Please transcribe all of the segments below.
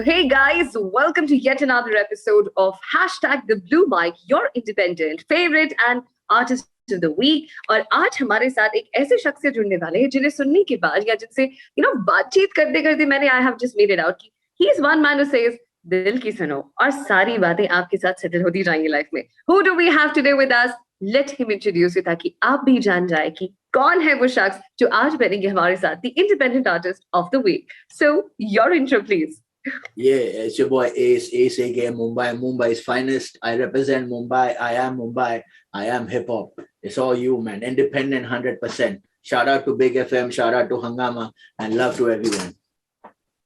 hey guys, welcome to yet another episode of Hashtag the Blue Mic, your independent favorite and artist of the week. और आज हमारे साथ एक ऐसे शख्स से जुड़ने वाले हैं जिन्हें सुनने के बाद या जिनसे बातचीत करते करते मैंने I have just made it out कि he is one man who says दिल की सुनो और सारी बातें आपके साथ सेटल होती जाएंगी लाइफ में. Who do we have today with us? Let him introduce you ताकि आप भी जान जाए कि कौन है वो शख्स जो आज बनेंगे हमारे साथ the independent artist of the week. So your intro please. Yeah, it's your boy Ace aka Mumbai's finest. I represent Mumbai. I am Mumbai. I am hip hop. It's all you, man. Independent 100%. Shout out to Big FM. Shout out to Hangama, and love to everyone.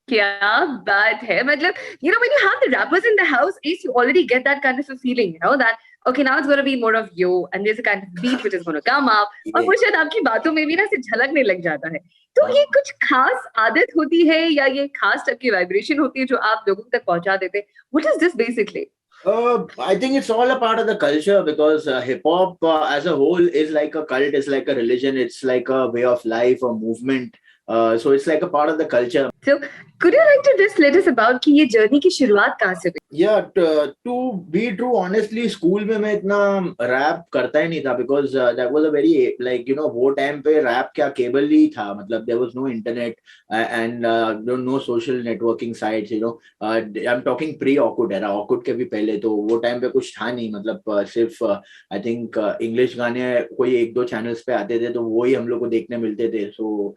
क्या बात है. मतलब when you have the rappers in the house, Ace, you already get that kind of a feeling, that okay, now it's going to be more of you and there's a kind of beat which is going to come up. और वो शायद आपकी बातों में भी ना से झलकने लग जाता है. तो ये कुछ खास आदत होती है या ये खास टाइप की वाइब्रेशन होती है जो आप लोगों तक पहुंचा देते हैं? What is this basically? I think it's all a part of the culture because hip hop as a whole is like a cult, it's like a religion, it's like a way of life, a movement. So it's like a part of the culture. So could you like to just let us about कि ये journey की शुरुआत कहाँ से हुई? Yeah, to be true, honestly, school में मैं इतना रैप करता ही नहीं था because that was a very वो टाइम पे रैप क्या केबल ही था, मतलब there was no internet and no social networking sites, I'm talking pre-Orkut era, Orkut के भी पहले. तो वो टाइम पे कुछ था नहीं, मतलब सिर्फ I think इंग्लिश गाने कोई एक दो चैनल्स पे आते थे तो वो ही हम लोग को देखने मिलते थे. So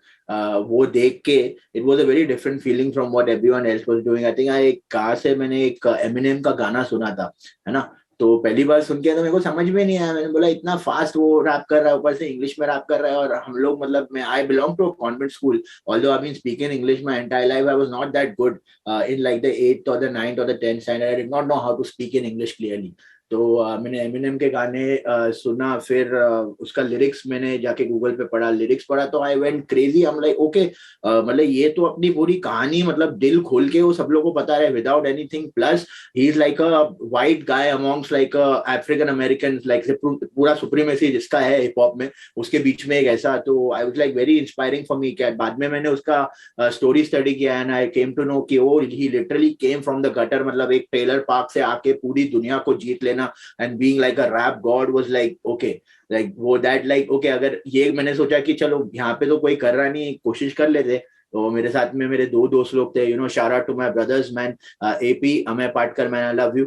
वो देख के it was a very different feeling from what everyone else was doing. I think कहाँ से मैंने एक एमिनेम का गाना सुना था, है ना. तो पहली बार सुन के तो मेरे को समझ में नहीं आया. मैंने बोला इतना फास्ट वो रैप कर रहा है, ऊपर से इंग्लिश में रैप कर रहा है. और हम लोग मतलब मैं I belong to a convent school, although I been speaking English my entire life. I was not that good in like the 8th or the 9th or the 10th standard. I did not know how to speak in English clearly. तो मैंने Eminem के गाने सुना, फिर उसका lyrics मैंने जाके Google पे पढ़ा, लिरिक्स पढ़ा तो आई वेंट क्रेजी. हम लाइक ओके, मतलब ये तो अपनी पूरी कहानी मतलब दिल खोल के वो सब लोगों को बता रहे without anything. Plus he is like a white guy amongst like African American, like पूरा सुप्रीमेसी जिसका है हिप हॉप में, उसके बीच में एक ऐसा. तो I was like very inspiring for me. क्या बाद में मैंने उसका स्टोरी स्टडी किया and I came to know कि वो ही literally came from the gutter, मतलब एक ट्रेलर पार्क से आके पूरी दुनिया को जीत लेना and being like a rap god was like okay, like वो that like okay, अगर ये मैंने सोचा कि चलो यहाँ पे तो कोई कर रहा नहीं, कोशिश कर लेते. तो मेरे साथ में मेरे दो दोस्त लोग थे, shout out to my brothers man, AP Amay Patkar man, I love you.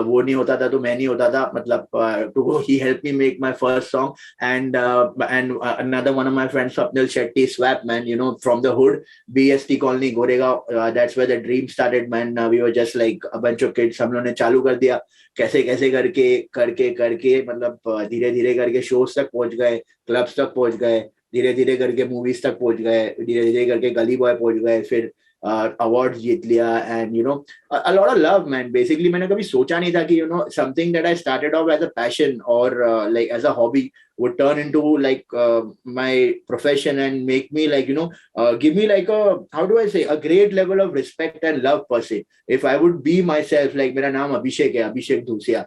वो नहीं होता था तो मैं नहीं होता था, मतलब to he helped me make my first song. And another one of my friends, Swapnil Shetty, Swap man, from the hood, BST colony Goregaon, that's where the dream started man. We were just like a bunch of kids. हम लोगों ने चालू कर दिया कैसे कैसे करके मतलब धीरे धीरे करके शोज तक पहुंच गए, क्लब्स तक पहुंच गए, धीरे धीरे करके मूवीज तक पहुंच गए, धीरे धीरे करके गली बॉय पहुंच गए, फिर अवार्ड्स जीत लिया. And a lot of love man. Basically मैंने कभी सोचा नहीं था कि something that I started off as a passion or like as a hobby would turn into like my profession and make me like give me like a, how do I say, a great level of respect and love per se. If I would be myself, like मेरा नाम अभिषेक है, अभिषेक धूसिया.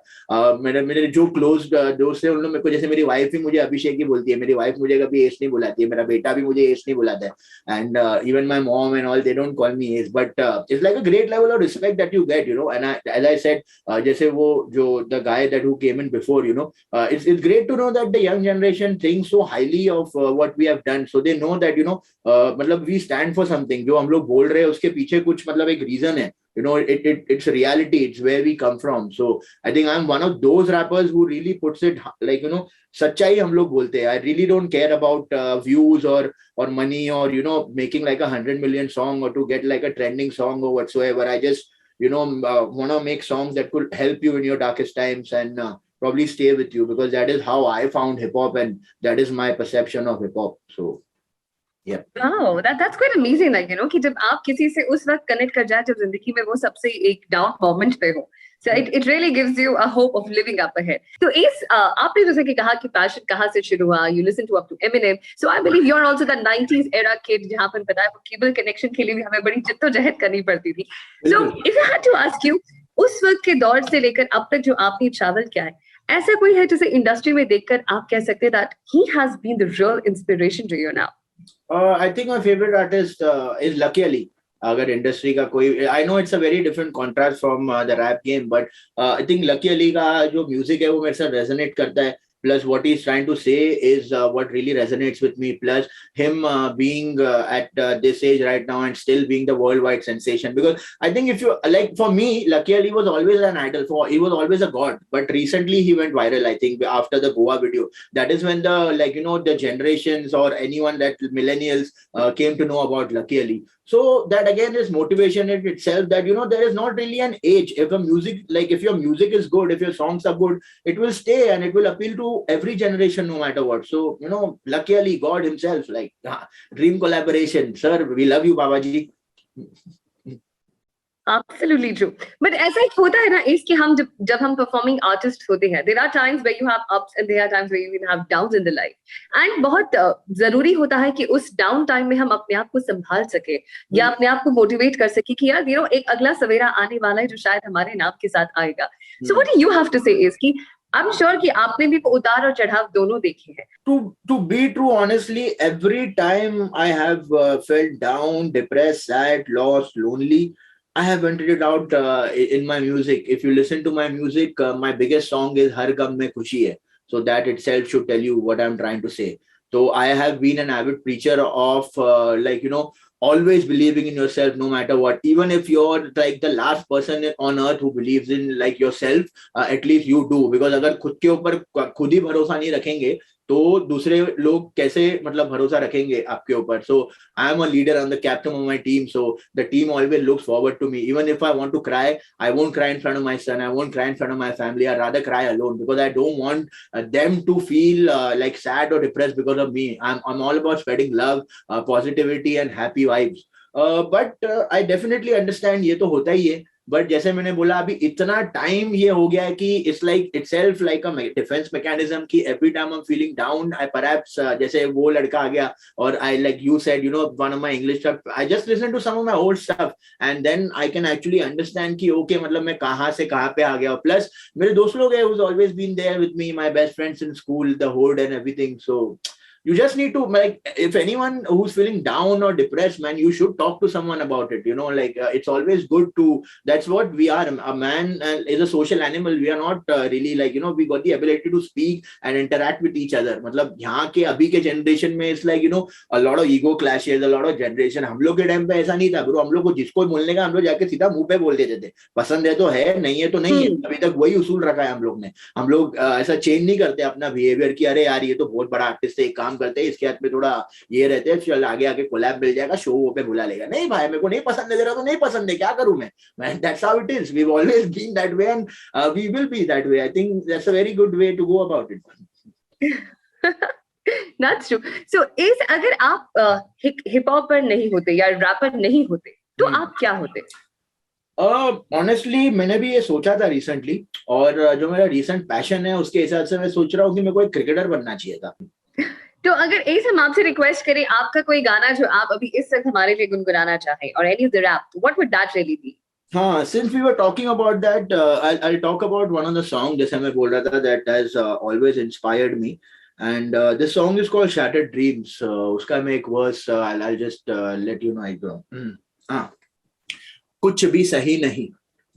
मेरे जो close दोस्त है उन लोग मेरे को, जैसे मेरी वाइफ भी मुझे अभिषेक ही बोलती है, मेरी वाइफ मुझे कभी एस नहीं बुलाती है, मेरा बेटा भी मुझे एस नहीं बुलाता है. And even my mom and all, they don't call me S, but it's like a great level of respect that you get, and as I said, जैसे वो जो the guy that who came in before, it's great to know that the young generation thinks so highly of what we have done, so they know that मतलब we stand for something. जो हम लोग बोल रहे हैं उसके पीछे कुछ मतलब एक reason है, it's reality, it's where we come from. So I think I'm one of those rappers who really puts it like सच्चाई हम लोग बोलते हैं. I really don't care about views or money or making like 100 million song or to get like a trending song or whatsoever. I just want to make songs that could help you in your darkest times and probably stay with you, because that is how I found hip hop and that is my perception of hip hop. So yeah. Wow, that's quite amazing. Like कि जब आप किसी से उस वक्त connect कर जाए जब जिंदगी में वो सबसे एक डाउन मोमेंट पे हो. So it really gives you a hope of living up ahead. So Ace, आपने जैसे कि कहा कि पैशन कहाँ से शुरू हुआ, you listen to up to Eminem. So I believe you're also the 90s era kid जहाँ पर पता है वो केबल कनेक्शन के लिए भी हमें बड़ी जिद्दोजहद करनी पड़ती थी. So if I had to ask you, उस वक्त के दौर से लेकर अब तक जो आपने ट्रैवल किया है, ऐसा कोई है जिसे इंडस्ट्री में देखकर आप कह सकते हैं that he has been the real inspiration to you now? I think my favorite artist is Lucky Ali. अगर इंडस्ट्री का कोई, I know it's a very different contrast from the rap game, but I think Lucky Ali का जो music है वो मेरे साथ resonate करता है. Plus, what he's trying to say is what really resonates with me. Plus, him being at this age right now and still being the worldwide sensation. Because I think if you like, for me, Lucky Ali was always an idol. He was always a god. But recently, he went viral. I think after the Goa video, that is when the the generations or anyone that millennials came to know about Lucky Ali. So that again is motivation in itself. That there is not really an age. If your music is good, if your songs are good, it will stay and it will appeal to every generation no matter what. So Lucky Ali, God himself, dream collaboration, sir, we love you, Babaji. Absolutely true. But ऐसा एक होता है ना इसके, हम जब हम performing artists होते हैं, there are times where you have ups and there are times where you even have downs in the life. And बहुत जरूरी होता है कि उस down time में हम अपने आप को संभाल सके या अपने आप को motivate कर सके कि यार एक अगला सवेरा आने वाला है जो शायद हमारे नाम के साथ आएगा. So what do you have to say is कि I'm sure कि आपने भी उतार और चढ़ाव दोनों देखे हैं. To be true, honestly, every time I have felt down, depressed, sad, lost, lonely, I have vented it out in my music. If you listen to my music, my biggest song is Har Gam Mein Khushi Hai. So that itself should tell you what I'm trying to say. So I have been an avid preacher of always believing in yourself no matter what. Even if you're like the last person on earth who believes in yourself, at least you do. Because अगर खुद के ऊपर खुद ही भरोसा नहीं रखेंगे तो दूसरे लोग कैसे भरोसा रखेंगे आपके ऊपर. So I am a leader, I'm the captain of my team, so the team always looks forward to me. Even if I want to cry, I won't cry in front of my son, I won't cry in front of my family. I'd rather cry alone because I don't want them to feel sad or depressed because of me. I'm all about spreading love, positivity and happy vibes. But I definitely understand ये तो होता ही है. But जैसे मैंने बोला अभी इतना time ये हो गया है कि it's like itself like a defence mechanism कि every time I am feeling down I perhaps जैसे वो लड़का आ गया और I like you said one of my English stuff, I just listen to some of my old stuff and then I can actually understand कि okay मैं कहाँ से कहाँ पे आ गया. प्लस मेरे दोस्त लोग हैं who's always been there with me, my best friends in school, the hood and everything. So you just need to, if anyone who's feeling down or depressed, man, you should talk to someone about it. It's always good to, that's what we are. A man is a social animal. We are not really we got the ability to speak and interact with each other. यहाँ के अभी के generation में it's like a lot of ego clashes, a lot of generation. हम लोग के time पे ऐसा नहीं था ब्रो. हम लोग को जिसको बोलने का हम लोग जाके सीधा मुंह पे बोल देते थे. पसंद है तो है, नहीं है तो नहीं है. अभी तक वही उसूल रखा है हम लोग ने. हम लोग ऐसा चेंज नहीं करते अपना बिहेवियर कि अरे यार ये तो बहुत बड़ा आर्टिस्ट है, एक काम करते हैं इसके हाथ में थोड़ा ये रहते हैं, चल आगे आगे कोलैब मिल जाएगा, शो वो पे बुला लेगा. नहीं भाई, मेरे को नहीं पसंद है तेरा तो नहीं पसंद है, क्या करूं मैं. That's how it is. We've always been that way and we will be that way. I think that's a very good way to go about it. That's true. So अगर आप हिप हॉप पर नहीं होते या wrapper नहीं होते तो आप क्या होते? ऑनेस्टली मैंने भी ये सोचा था रिसेंटली, और जो मेरा रिसेंट पैशन है उसके हिसाब से मैं सोच रहा हूँ कि मेरे को एक क्रिकेटर बनना चाहिए था. तो अगर हम आपसे रिक्वेस्ट करें आपका कोई गाना जो आप अभी इस वक्त हमारे लिए गुनगुनाना चाहें और any of the rap, what would that really be? हाँ, since we were talking about that, I'll talk about one of the songs जैसे मैं बोल रहा था that has always inspired me, and this song is called Shattered Dreams. उसका मैं एक verse I'll just let you know. कुछ भी सही नहीं,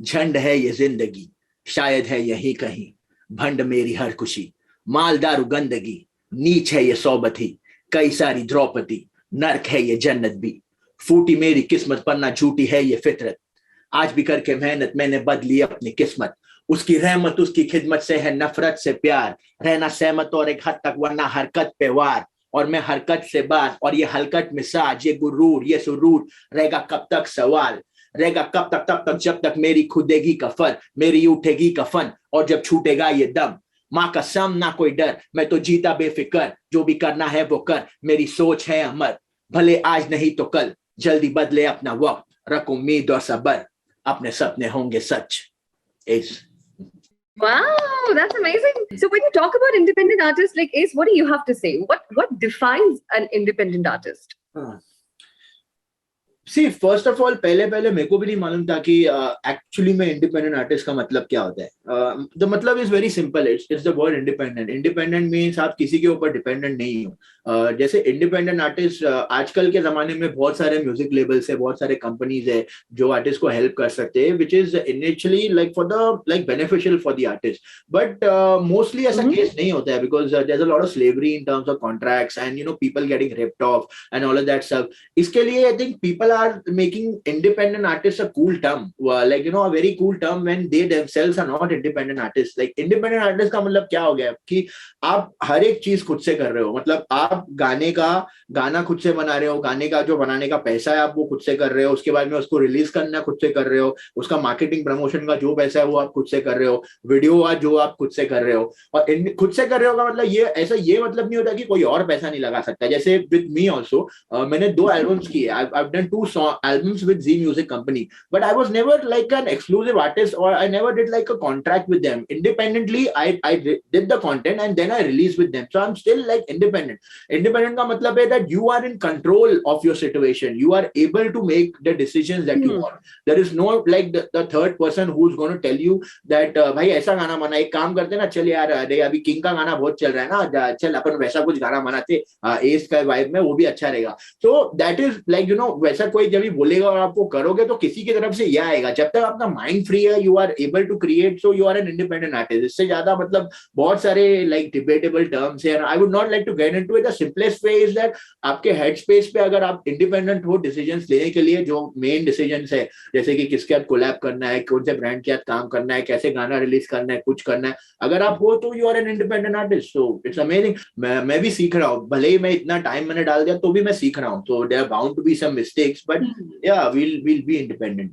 झंड है ये जिंदगी, शायद है यही कहीं भंड मेरी हर खुशी, मालदारू गंदगी, नीच है ये सोबत ही, कई सारी द्रौपदी, नर्क है ये जन्नत भी, फूटी मेरी किस्मत पर ना झूठी है ये फितरत, आज भी करके मेहनत मैंने बदली अपनी किस्मत, उसकी रहमत उसकी खिदमत से है नफरत से प्यार, रहना सहमत और एक हद तक वरना हरकत पे वार, और मैं हरकत से बात और ये हलकट मिसाज, ये गुरूर ये सुरूर, रहेगा कब तक सवाल, रहेगा कब तक, तब तक जब तक मेरी खुदेगी कफन, मेरी उठेगी कफन, और जब छूटेगा ये दम, माँ कसम ना कोई डर, मैं तो जीता बेफिक्र, जो भी करना है वो कर, मेरी सोच है अमर, भले आज नहीं तो कल, जल्दी बदले अपना वक्त, रख उम्मीद और सबर, अपने सपने होंगे सच. Wow, that's amazing. So when you talk about independent artists, what do you have to say? What defines an independent artist? See, first of all, पहले मेरे को भी नहीं मालूम था कि एक्चुअली में इंडिपेंडेंट आर्टिस्ट का मतलब क्या होता है. द मतलब is very simple. It's the word independent. Independent means आप किसी के ऊपर डिपेंडेंट नहीं हो. जैसे इंडिपेंडेंट आर्टिस्ट आजकल के जमाने में बहुत सारे म्यूजिक लेबल्स है, बहुत सारे कंपनीज है जो आर्टिस्ट को हेल्प कर सकते हैं, which is initially like for the like beneficial for the artist. But mostly ऐसा केस नहीं होता है, because there is a lot of slavery in terms of contracts and people getting ripped off and all of that stuff. इसके लिए I think people are making independent artists a cool term, like a very cool term when they themselves are not independent artists. Like independent artist का मतलब क्या हो गया कि आप हर एक चीज खुद से कर रहे हो. मतलब आप गाना खुद से बना रहे हो, गाने का जो बनाने का पैसा है आप वो खुद से कर रहे हो, उसके बाद में उसको रिलीज करना खुद से कर रहे हो, उसका मार्केटिंग प्रमोशन का जो पैसा है वो आप खुद से कर रहे हो, वीडियो जो आप खुद से कर रहे हो. और खुद से कर रहे हो का मतलब ये मतलब नहीं होता कि कोई और पैसा नहीं लगा सकता. जैसे विद मी ऑल्सो, मैंने 2 एल्बम्स किए. I've done 2 albums with Z Music Company, but I was never like an exclusive artist, or I never did like a contract with them. Independently, I did the content and then I released with them. So I'm still like independent. Independent का मतलब है that you are in control of your situation. You are able to make the decisions that you want. There is no like the third person who's going to tell you that भाई ऐसा गाना बना, एक काम करते ना, चल यार अरे अभी किंग का गाना बहुत चल रहा है ना, चल अपन वैसा कुछ गाना बनाते एस का वाइब में, वो भी अच्छा रहेगा. So that is like वैसा कोई जब भी बोलेगा और आपको करोगे तो किसी की तरफ से यह आएगा. जब तक आपका माइंड फ्री है, you are able to create, so you are an independent artist. इससे ज्यादा मतलब बहुत सारे लाइक डिबेटेबल टर्म्स है. I would not like to get into it. The simplest way is that आपके हेड स्पेस पे अगर आप इंडिपेंडेंट हो डिसीजंस लेने के लिए, जो मेन डिसीजंस है जैसे कि किसके साथ कोलैब करना है, कौन से ब्रांड के साथ काम करना है, कैसे गाना रिलीज करना है, कुछ करना है, अगर आप हो तो you are an independent artist. So it's amazing. मैं भी सीख रहा हूँ, भले ही मैं इतना टाइम मैंने डाल दिया तो भी मैं सीख रहा हूँ. So there are bound to be some mistakes, but yeah, we'll be independent.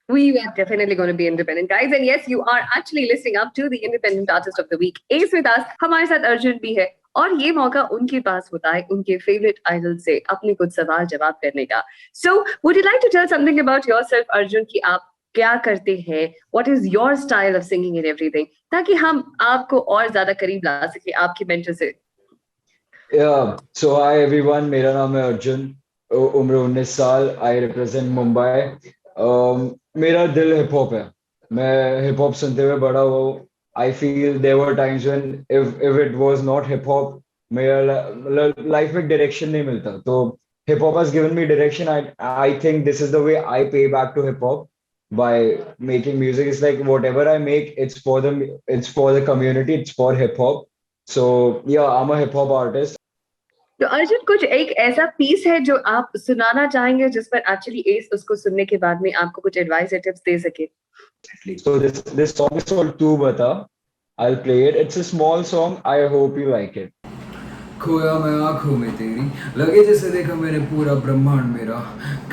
We are definitely going to be independent, guys. And yes, you are actually listening up to the Independent Artist of the Week. Ace with us. हमारे साथ अर्जुन भी है और ये मौका उनके पास होता है उनके फेवरेट आइडल से अपने कुछ सवाल जवाब करने का. So, would you like to tell something about yourself, Arjun, कि आप क्या करते हैं? What is your style of singing and everything? ताकि हम आपको और ज्यादा करीब ला सके आपके मेंटर से. Yeah, so hi everyone, मेरा नाम है अर्जुन, उम्र 19 साल, I represent मुंबई. मेरा दिल हिप हॉप है, मैं हिप हॉप सुनते हुए बड़ा हुआ हूँ. I feel there were times when if it was not hip hop, मेरा लाइफ में डायरेक्शन नहीं मिलता. तो hip hop has given me direction. I think this is the way I pay back to hip hop by making music. It's like whatever I make, it's for the community, it's for hip hop. So yeah, I'm a hip hop artist. तो अर्जुन, कुछ एक ऐसा piece है जो आप सुनाना चाहेंगे जिस पर एक्चुअली एस उसको सुनने के बाद में आपको कुछ एडवाइस या टिप्स दे सके? So this song is called Tu Bata. I'll play it. It's a small song. I hope you like it. खोया मैं आंखों में तेरी, लगे जैसे देखा मैंने पूरा ब्रह्मांड मेरा.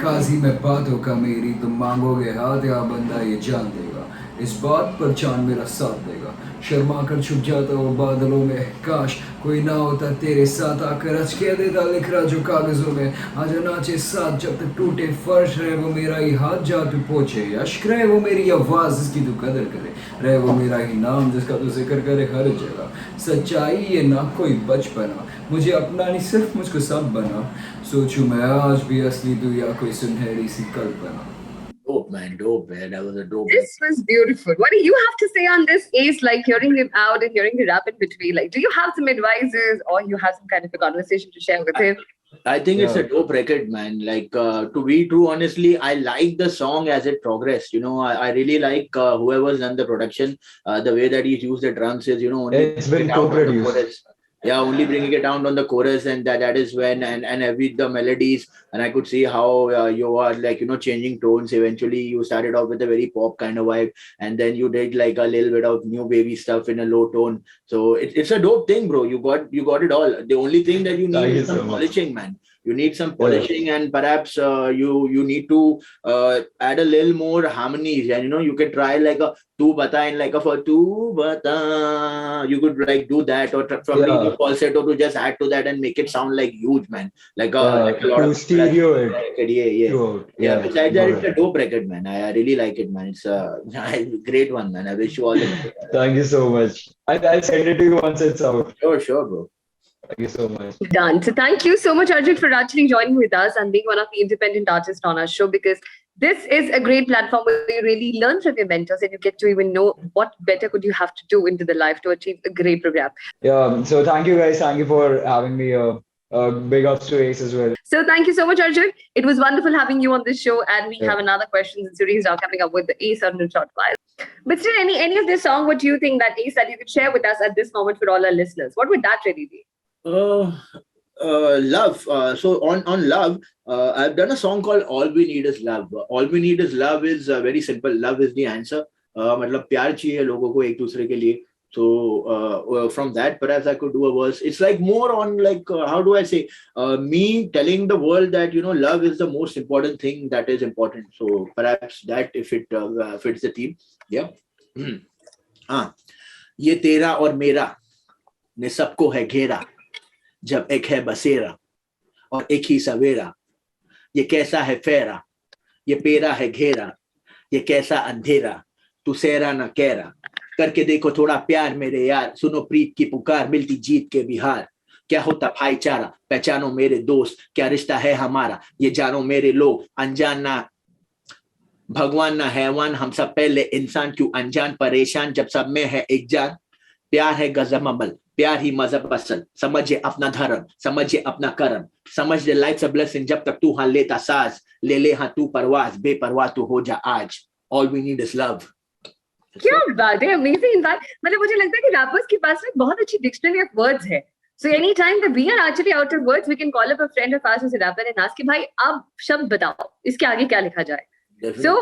काजी में बातों का मेरी, तुम मांगोगे हाथ या बंदा ये जान देगा. इस बात पर चांद मेरा साथ देगा. शर्मा कर छुप जाता वो बादलों में, काश कोई ना होता तेरे साथ. आकर अच कह देता लिख रहा जो कागजों में. आजा नाचे साथ जब तक टूटे फर्श, रहे वो मेरा ही हाथ जा तू पोछे. अश्क रहे वो मेरी आवाज जिसकी तू कदर करे, रहे वो मेरा ही नाम जिसका तू जिक्र करे हर जगह. सच्चाई ये ना कोई बचपना, मुझे अपना नहीं सिर्फ मुझको सब बना. सोचूं मैं आज भी असली तू या कोई सुनहरी सी कल्पना. Dope, man. Dope, man. That was a dope. This was beautiful. What do you have to say on this, Ace? Like hearing him out and hearing the rap in between. Like, do you have some advices or you have some kind of a conversation to share with him? I think it's a dope record, man. Like, to be true, honestly, I like the song as it progressed. I really like whoever's done the production, the way that he's used the drums is, only It's been co-produced. Yeah, only bringing it down on the chorus, and that is when and with the melodies, and I could see how you are like changing tones. Eventually, you started off with a very pop kind of vibe, and then you did like a little bit of new baby stuff in a low tone. So it's a dope thing, bro. You got it all. The only thing that you need is some polishing, man. You need some polishing, and perhaps you need to add a little more harmonies, and you can try like a tu bata and like a for tu bata. You could like do that, or from the falsetto to just add to that and make it sound like huge, man. Like a lot of stereo it. Yeah. Besides that, it's a dope record, man. I really like it, man. It's a great one, man. I wish you all the best. Thank you so much. I'll send it to you once it's out. Sure, bro. Thank you so much. Done. So thank you so much, Arjun, for actually joining with us and being one of the independent artists on our show, because this is a great platform where you really learn from your mentors and you get to even know what better could you have to do into the life to achieve a great program. Yeah, so thank you guys. Thank you for having me. Big ups to Ace as well. So thank you so much, Arjun. It was wonderful having you on this show, and we Yeah. have another questions series now coming up with the Ace on the short while. But still, any of this song, what do you think that Ace that you could share with us at this moment for all our listeners? What would that really be? Uh, Love. So on love, I've done a song called "All We Need Is Love." All we need is love is very simple. Love is the answer. मतलब प्यार चाहिए लोगों को एक दूसरे के लिए. So from that, perhaps I could do a verse. It's like more on like how do I say? Me telling the world that love is the most important thing that is important. So perhaps that if it fits the theme, yeah. हाँ, ये तेरा और मेरा ने सबको है घेरा जब एक है बसेरा और एक ही सवेरा ये कैसा है फेरा ये पेरा है घेरा ये कैसा अंधेरा तू सेरा न कहरा करके देखो थोड़ा प्यार मेरे यार सुनो प्रीत की पुकार मिलती जीत के बिहार क्या होता भाईचारा पहचानो मेरे दोस्त क्या रिश्ता है हमारा ये जानो मेरे लोग अनजान ना भगवान ना हैवान हम सब पहले इंसान क्यों अनजान परेशान जब सब में है एक जान प्यार है गजब अमल प्यार ही मजहब असल समझे अपना धर्म समझे अपना कर्म समझ ले लाइफ अ ब्लेसिंग जब तक तू हाँ लेता साज ले हाँ तू परवाज बेपरवाह तू हो जा आज all we need is love क्या बात है, अमेजिंग। इनफैक्ट मतलब मुझे लगता है कि रैपर्स के पास ना बहुत अच्छी डिक्शनरी ऑफ वर्ड्स है. So anytime that we are actually out of words, we can call up a friend of ours who's a rapper and ask कि भाई आप शब्द बताओ इसके आगे क्या लिखा जाए. So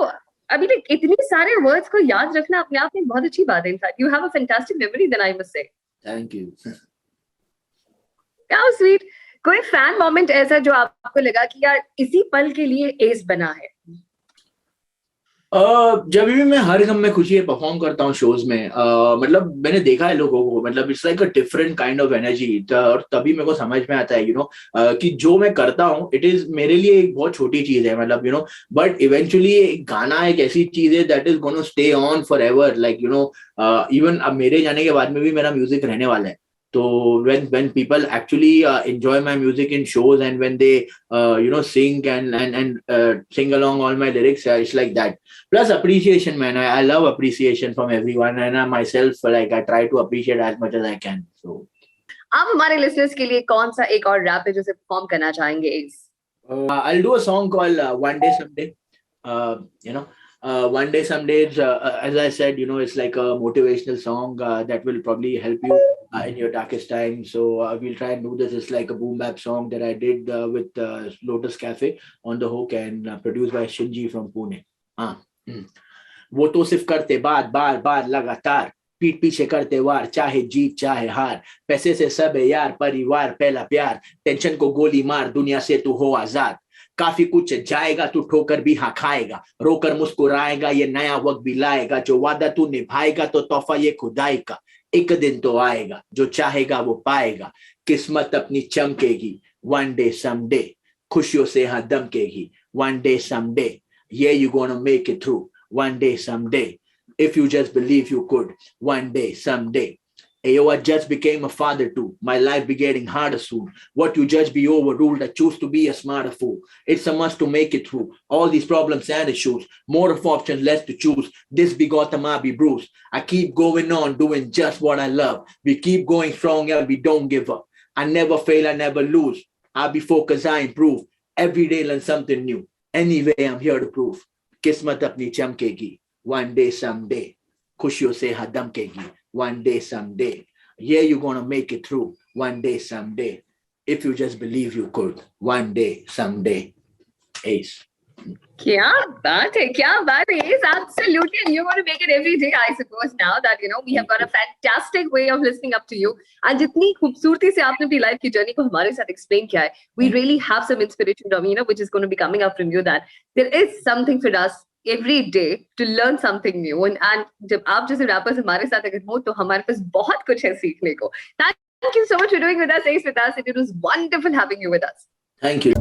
अभी तक इतनी सारे वर्ड्स को याद रखना अपने आप में बहुत अच्छी बात है. In fact you have a fantastic memory then I must say. Thank you. How sweet. कोई फैन मोमेंट ऐसा जो आपको लगा कि यार इसी पल के लिए एस बना है? जब भी मैं हर गम में खुशी परफॉर्म करता हूँ शोज में, मतलब मैंने देखा है लोगों को, मतलब it's like a different kind of energy. और तभी मेरे को समझ में आता है कि जो मैं करता हूँ इट इज मेरे लिए एक बहुत छोटी चीज है, मतलब बट इवेंचुअली गाना एक ऐसी चीज है that is gonna stay on for ever. Like even अब मेरे जाने के बाद में भी मेरा म्यूजिक रहने वाला है. So when people actually enjoy my music in shows and when they sing and sing along all my lyrics, it's like that. Plus appreciation, man. I love appreciation from everyone, and I myself like I try to appreciate as much as I can. So आप हमारे listeners के लिए कौन सा एक और rap है जो परफॉर्म करना चाहेंगे? I'll do a song called One Day Someday. One Day Someday, as I said, it's like a motivational song that will probably help you in your darkest time. So we'll try and do this. It's like a boom bap song that I did with Lotus Cafe on the hook and produced by Shinji from Pune. वो तो सिर्फ करते बात बार बार लगातार पीठ पीछे करते वार चाहे जीत चाहे हार पैसे से सब है यार परिवार पहला प्यार टेंशन को गोली मार दुनिया से तू हो आजाद काफी कुछ जाएगा तू ठोकर भी हाँ खाएगा रोकर मुस्कुराएगा ये नया वक्त भी लाएगा जो वादा तू निभाएगा तो तोहफा ये खुदाई का एक दिन तो आएगा जो चाहेगा वो पाएगा किस्मत अपनी चमकेगी वन डे समडे खुशियों से हाँ दमकेगी one day someday yeah you gonna make it through one day someday if you just believe you could one day someday. Ayo, I just became a father too. My life be getting harder soon. What you judge be overruled. I choose to be a smarter fool. It's a must to make it through all these problems and issues. More of options, less to choose. This be Gotham, I be Bruce. I keep going on, doing just what I love. We keep going strong and we don't give up. I never fail, I never lose. I be focused, I improve. Every day learn something new. Anyway, I'm here to prove. किस्मत अपनी चमकेगी one day someday. खुशियों से हाँ दमकेगी one day someday. Yeah, you're gonna make it through one day someday. If you just believe you could one day someday. Ace. क्या बात है, क्या बात है. Yes, absolutely. And you're going to make it every day, I suppose, now that, we have got a fantastic way of listening up to you. And जितनी खूबसूरती से आपने अपनी लाइफ की जर्नी को हमारे साथ explain किया है, we really have some inspiration from, which is going to be coming up from you, that there is something for us every day to learn something new. And जब आप जैसे rappers हमारे साथ अगर हो, तो हमारे पास बहुत कुछ है सीखने को. Thank you so much for doing with us, Ace, with us. It was wonderful having you with us. Thank you.